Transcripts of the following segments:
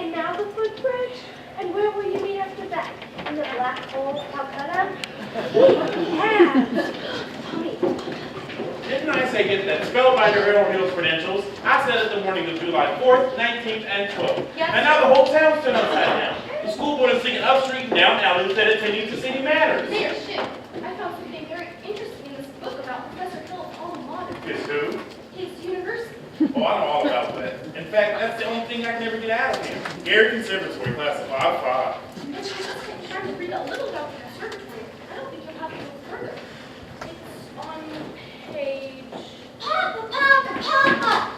And now the footbridge? And where will you meet after that? In the black hole of Calcutta? Yeah. Didn't I say get that spellbinder Harold Hill's credentials? I said it the morning of July 4th, 19th, and 12th. Yes. And now the whole town's turned upside down. The school board is singing up street and down alley instead of attending to city matters. Mayor Schiff, I found something very interesting in this book about Professor Hill's alma mater. His who? His university. Oh, I know all about that. In fact, that's the only thing I can ever get out of him. Gary Conservatory, class of 5. But you just get trying to read a little about the conservatory. I don't think you'll have to go further. It's on page... Papa!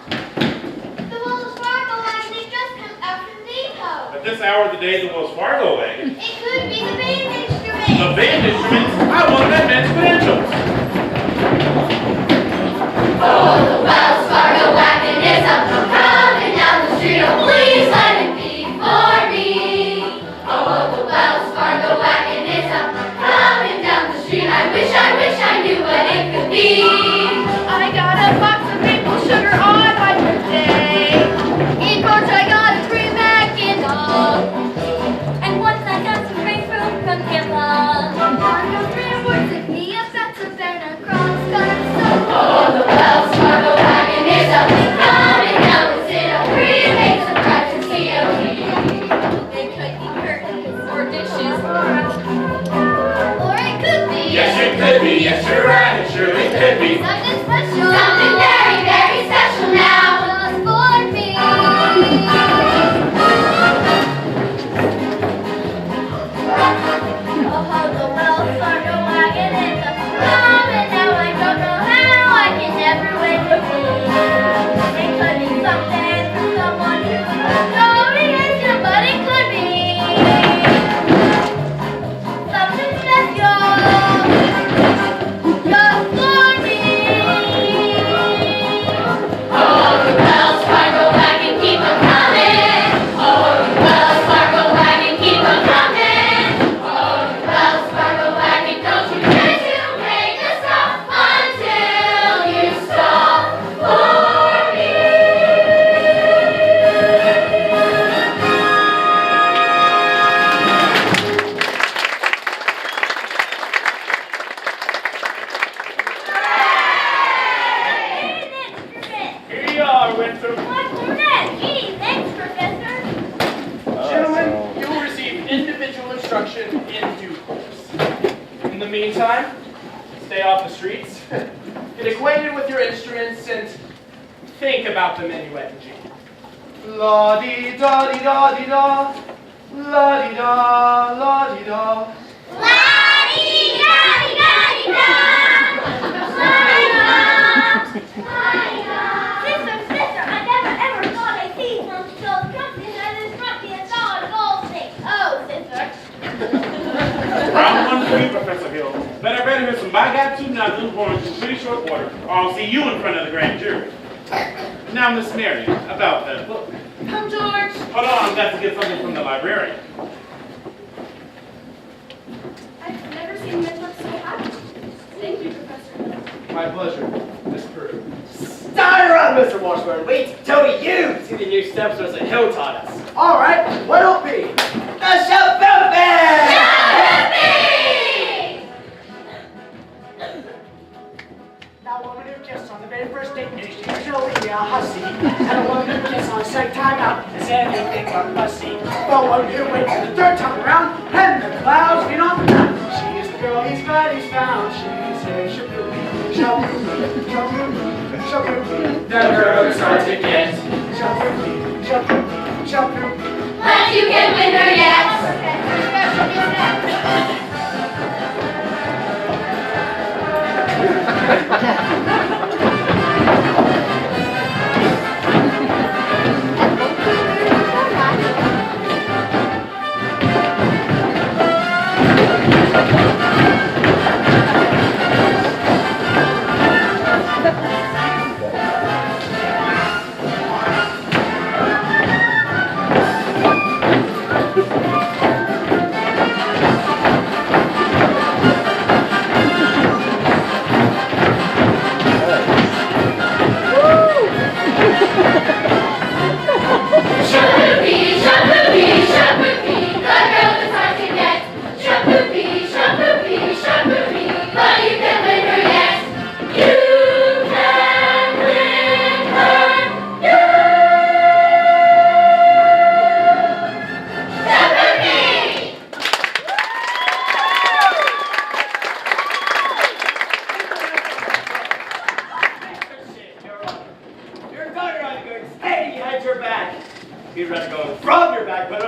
The Wells Fargo wagon, they just come out from depot. At this hour of the day, the Wells Fargo wagon. It could be the band instrument. The band instruments? I want that man's credentials. Oh, the Wells Fargo wagon is up, coming down the street. Oh, please let it be for me. Oh, the Wells Fargo wagon is up, coming down the street. I wish I knew what it could be. I got a box of maple sugar on my birthday. In March I got a free mac and all. And once I got some grapefruit from Pamela. On the railroad took me up at Savannah Cross. Oh, the Wells Fargo wagon is up, coming down the city. Free makes a price to COD. They could be curtains or dishes or it could be. Yes, it could be. Yes, you're right. It surely could be. Something special. Something very, very special now. Just for me. Oh, the Wells Fargo wagon is a coming now. I don't know how I can never wait to be. It could be something for someone who nobody is you, but it could be something special just for me. Oh, the Wells Fargo wagon, keep 'em coming. Oh, the Wells Fargo wagon, keep 'em coming. Oh, the Wells Fargo wagon, don't you try to make a stop until you stop for me. Here you are, Winthrop. What's that? Gee, thanks, Professor. Gentlemen, you will receive individual instruction in due course. In the meantime, stay off the streets, get acquainted with your instruments, and think about the minuet G. La-dee-da-dee-da-dee-da, la-dee-da, la-dee-da. La-dee-da-dee-da-dee-da. Sister, I never ever thought I'd see one so something that is frumpy and solid gold thing. Oh, sister. Round one for you, Professor Hill. But I better hear some by God two now newborns in pretty short order, or I'll see you in front of the grand jury. Now, Miss Mary, about that book. Come, George. Hold on, I've got to get something from the librarian. I've never seen men look so happy. Thank you, Professor Hill. My pleasure, Miss Peru. Start up, Mr. Washburn. Wait till you see the new steps that Hill taught us. All right, what'll it be? The Shabbat! Now, a woman who kissed on the very first date is usually a hussy. And a woman who kissed on the second time out is anything but fussy. But one who waits for the third time around, and the clouds lean on the ground. She is the girl he's glad he's found. She's a shaboo, shaboo, shaboo, shaboo. The girl who's hard to get. Shaboo, shaboo, shaboo. But you can win her yet.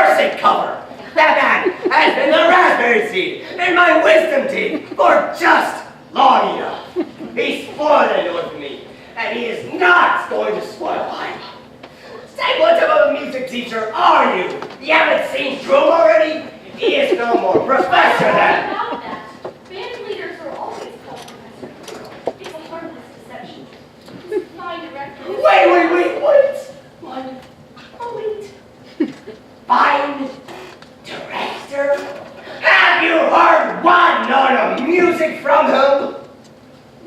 corset cover. That man has been the raspberry seed in my wisdom teeth for just long enough. He swore that with me, and he is not going to spoil mine. Say, what type of a music teacher are you? You haven't seen Drum already? He is no more professor than. About that, band leaders are always called professor. It's a harmless deception. My director. Wait. One. Oh, wait. Fine director? Have you heard one note of music from him?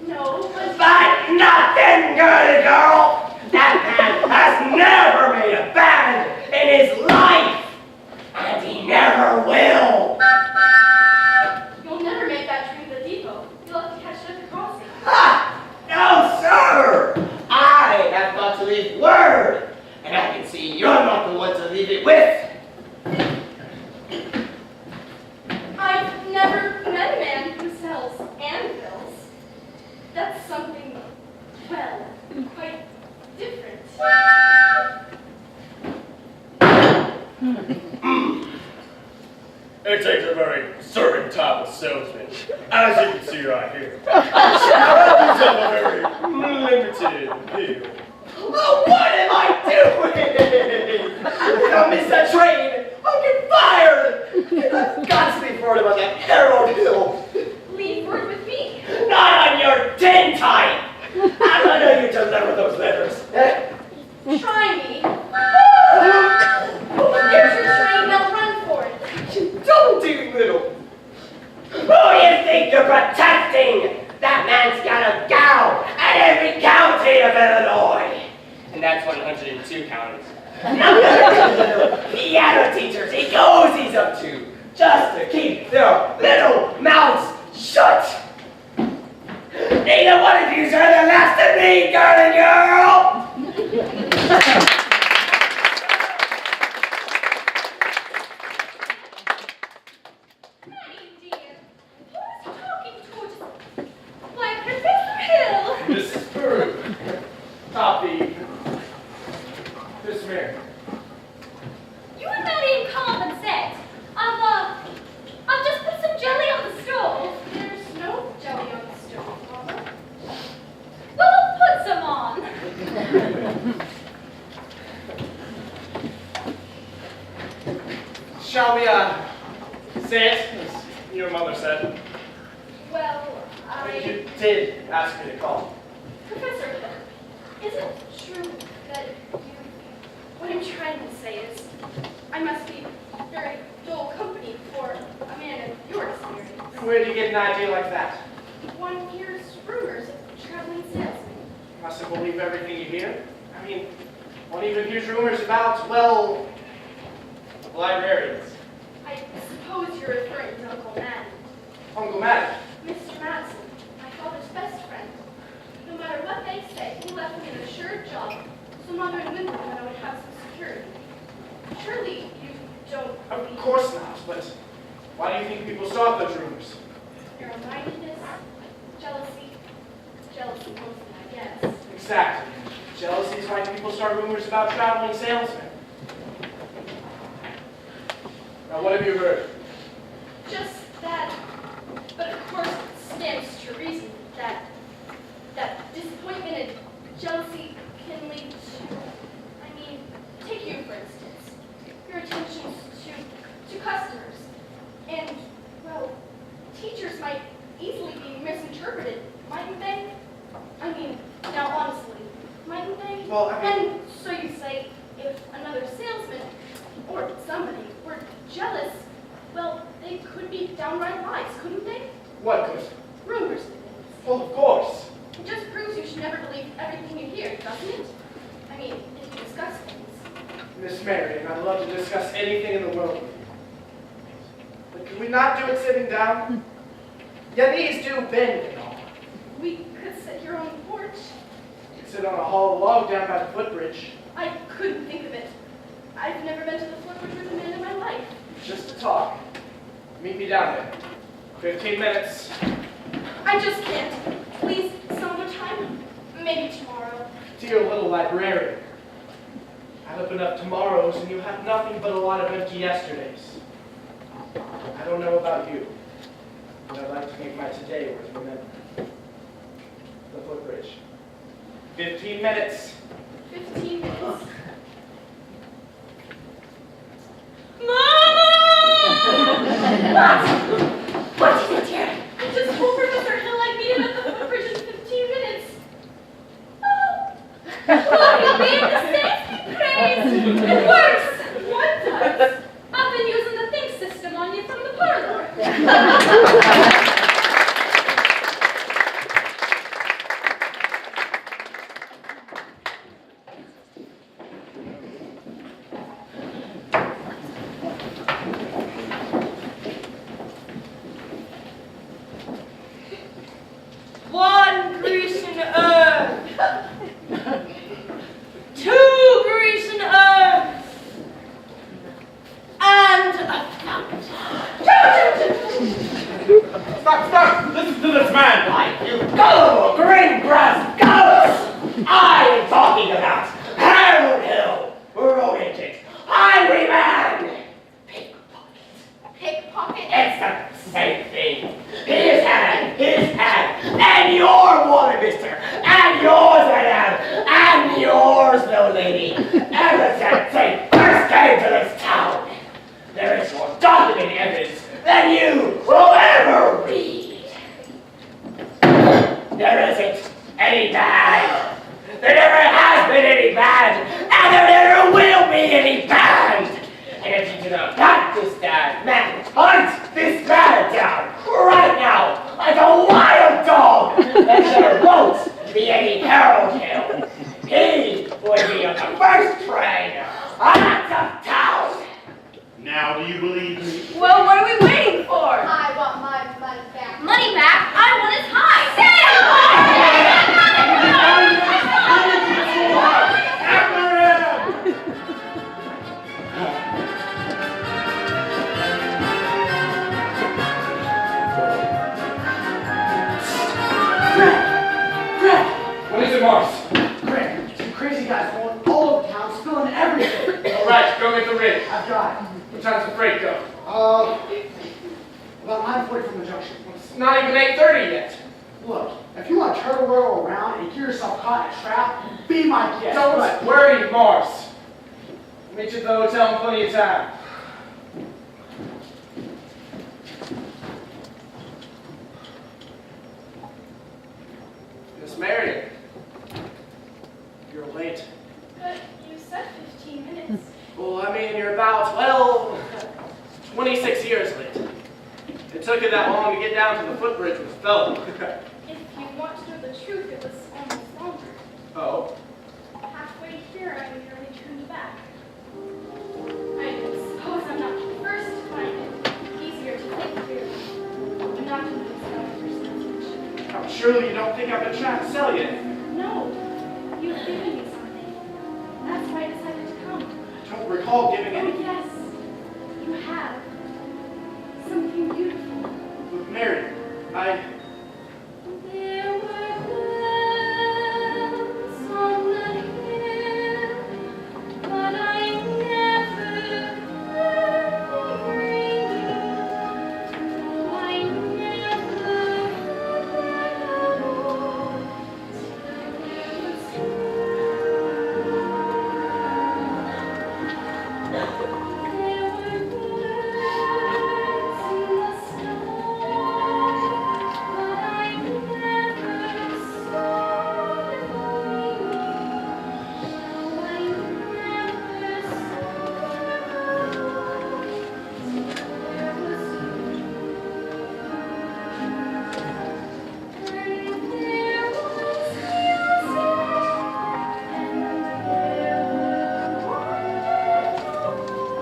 No, But nothing, girl. That man has never made a band in his life, and he never will. you'll never make that train to the depot. You'll have to catch it at the crossing. Ha! No, sir. I have got to leave word, and I can see you're not the one to leave it with. I've never met a man who sells anvils. That's something, well, quite different. It takes a very certain type of salesman, as you can see right here. These have a very limited appeal. Oh, what am I doing? If I miss that train, I'll get fired. I've got to be worried about that Harold Hill. Leave word with me. Not on your tin type. How do I know you deliver those letters? Try me. Here's your train, now run for it. You don't do little. Who do you think you're protecting? That man's got a gal at every county of Illinois. And that's 102 counties. Piano teachers he goes he's up to, just to keep their little mouths shut. Neither one of you's are the last of me, girl. Hey, dear. Who's talking to us? Why, Professor Hill. Mrs. Peru. Copy. Miss Mary. You and Maddie common sense. I've just put some jelly on the stove. There's no jelly on the stove, Mama. Well, we'll put some on. Shall we, say it, as your mother said? Well, You did ask me to call. Professor Hill, is it true that you... What I'm trying to say is, I must be very dull company for a man of your experience. Where do you get an idea like that? One hears rumors of traveling salesmen. You mustn't believe everything you hear. I mean, one even hears rumors about, well, librarians. I suppose you're referring to Uncle Matt. Uncle Matt. Mr. Madison, my father's best friend. No matter what they say, he left me an assured job, so Mother and Winthrop and I would have some security. Surely you don't Of believe course not, but why do you think people start those rumors? narrow-mindedness, jealousy, jealousy mostly, I guess. Exactly. Jealousy is why people start rumors about traveling salesmen. Now, what have you heard? Just that, but of course it stands to reason that disappointment and jealousy can lead to, I mean, take you for instance, your attentions to customers, and, well, teachers might easily be misinterpreted, mightn't they? I mean, now honestly, mightn't they? Well, I mean- And so you say, if another salesman, or somebody, were jealous, well, they could be downright lies, couldn't they? What could? Rumors and things. Well, of course. It just proves you should never believe everything you hear, doesn't it? I mean, if you discuss things. Miss Marion, I'd love to discuss anything in the world with you. But could we not do it sitting down? Your knees do bend and all. We could sit here on the porch. You could sit on a hollow log down by the footbridge. I couldn't think of it. I've never been to the footbridge with a man in my life. Just to talk. Meet me down there. 15 minutes. I just can't. Please, some other time. Maybe tomorrow. Dear little librarian. Add up enough tomorrows and you have nothing but a lot of empty yesterdays. I don't know about you, but I'd like to make my today worth remembering. The footbridge. 15 minutes. 15 minutes. What? What is it, dear? I just told Professor Hill I'd meet him at the footbridge in 15 minutes. Oh. Glory be in the saints be praised. It works. What does? I've been using the think system on you from the parlor. One Grecian herb, two Grecian herbs, and a fountain. Stop! Listen to this man! Why, you go, green grass goats! I am talking about Harold Hill, road agent, highwayman, pickpocket. Pickpocket. It's the same thing. His hand, and your wallet, mister, and yours, madame, and yours, little lady. Ever since they first came to this town, there is more documented evidence than you will ever read. There isn't any bad. There never has been any bad, and there never will be any bad. And if you do not hunt this man, hunt this man down right now like a wild dog, then there won't be any Harold Hill. He would be on the first train out of town. Now do you believe me? Well, what are we waiting for? I want my money back. Money back? I want his hide. What is it, Morris? Greg, some crazy guys going all over town, spilling everything. All right, go get the rig. I've got it. What time's the freight go? About 9:40 from the junction. It's not even 8:30 yet. Look, if you want to turtle whirl around and get yourself caught in a trap, be my guest. Don't But worry, Morris. Meet you at the hotel in plenty of time. Miss Marion, you're late. But you said 15 minutes. Well, I mean, you're about, well, 26 years late. It took you that long to get down to the footbridge with Phil. If you want to know the truth, it was almost longer. Oh, Halfway here, I nearly turned back. I suppose I'm not the first to find it easier to think clearly, but not to discover personal. now, surely you don't think I've been trying to sell you anything. No, you've given me something. That's why I decided to come. I don't recall giving Oh, anything. yes, you have. Something beautiful. But Mary, There were bells on the hill, but I never heard them ringing. No, I never heard a voice till there was There were birds in the sky, but I never saw them winging. No, I never saw them till there was you. And there was music, and there were wonderful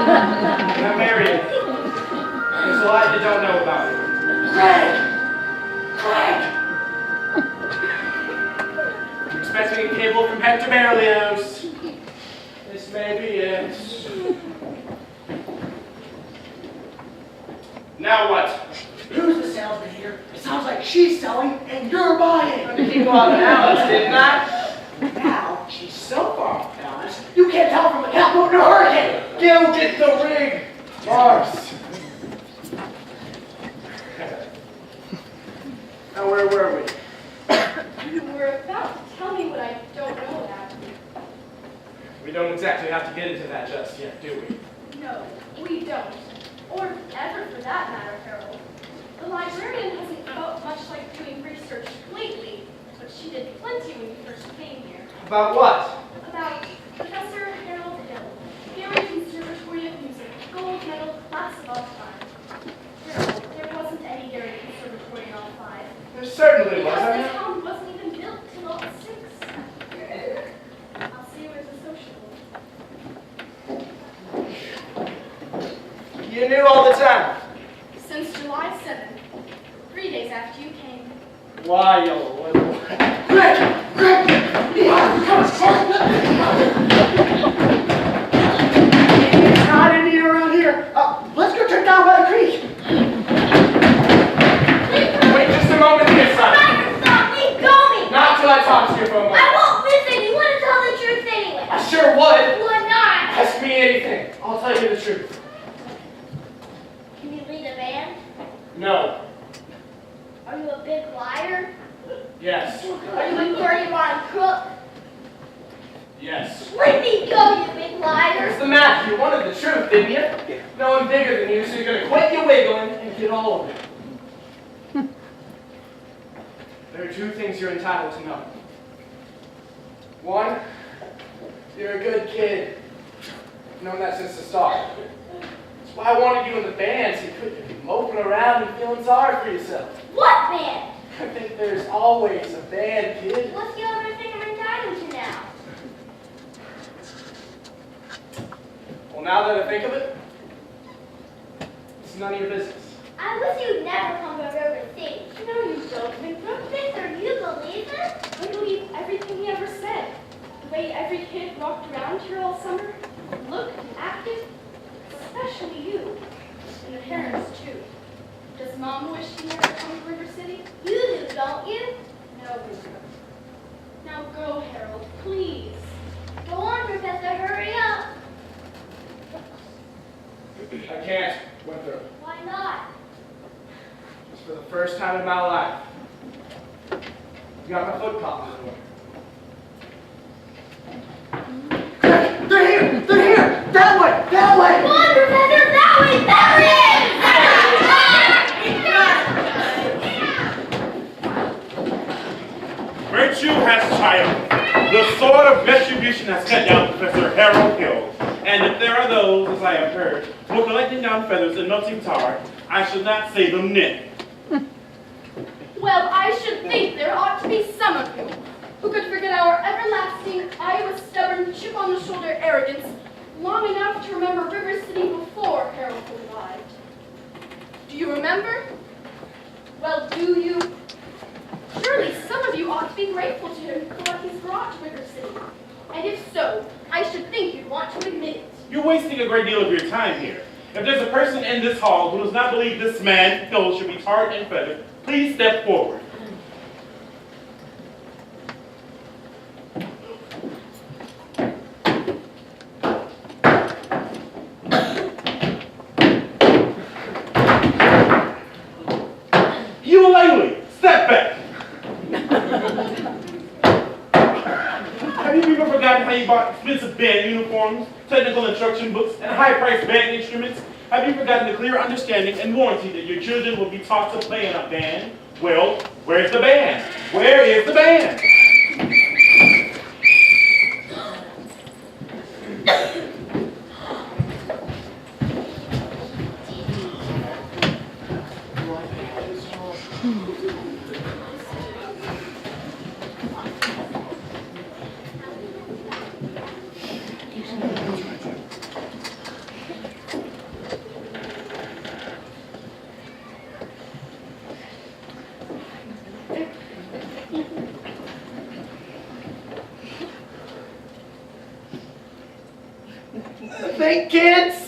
I'm married. There's a lot you don't know about it. Craig! I'm expecting a cable from Hector Berlioz. This may be it. Now what? Who's the salesman here? It sounds like she's selling and you're buying. I'm keep on balance, didn't I? Now, she's so far off balance, you can't tell from a catboat in a hurricane. Go get the rig, Mars. Now where were we? You were about to tell me what I don't know about. We don't exactly have to get into that just yet, do we? No, we don't. Or ever for that matter, Harold. The librarian hasn't felt much like doing research lately, but she did plenty when you first came here. About what? About Professor Harold Hill, Gary Conservatory of Music, gold medal, class of all time. Harold, there wasn't any Gary Conservatory in all five. There certainly was. Because the town wasn't even built till all six. I'll see you at the social. You knew all the time. Since July 7th, 3 days after you came. Why, you little... Greg! It's not Indian around here. Let's go check down by the creek. Wait just a moment here, son. Stop me, go me! Not till I talk to you for a moment. I won't listen. You want to tell the truth anyway. I sure would. Would not. Ask me anything. I'll tell you the truth. Can you lead a band? No. Are you a big liar? Yes. Are you a dirty rotten crook? Yes. Let me go, you big liar! What's the matter? You wanted the truth, didn't you? No one bigger than you, so you're gonna quit your wiggling and get all of it. There are two things you're entitled to know. One, you're a good kid. I've known that since the start. That's why I wanted you in the band, so you couldn't be moping around and feeling sorry for yourself. What band? I think there's always a bad kid. What's the other thing I'm entitled to now? Well, now that I think of it, it's none of your business. I wish you'd never come to River City. No, you don't, McBrook. Victor, you believe it? I believe everything he ever said. The way every kid walked around here all summer, looked and acted, especially you. And the parents, too. Does Mom wish he never come to River City? You do, don't you? No, McBrook. Now go, Harold, please. Go on, Professor, hurry up. I can't, Winthrop. Why not? It's for the first time in my life. You got my foot caught in the door. Greg, they're here! They're here! That way! That way! Come on, Professor, that way, Virtue has triumphed. The sword of retribution has cut down Professor Harold Hill. And if there are those, as I have heard, who are collecting down feathers and melting tar, I should not say them knit. Well, I should think there ought to be some of you who could forget our everlasting, Iowa stubborn, chip-on-the-shoulder arrogance long enough to remember River City before Harold arrived. Do you remember? Well, do you? Surely some of you ought to be grateful to him for what he's brought to River City. And if so, I should think you'd want to admit it. You're wasting a great deal of your time here. If there's a person in this hall who does not believe this man, Hill, should be tarred and feathered, please step forward. Eulalie, step back. Have you even forgotten how you bought expensive band uniforms, technical instruction books, and high-priced band instruments? Have you forgotten the clear understanding and warranty that your children will be taught to play in a band? Well, where's the band? Where is the band? Think, kids?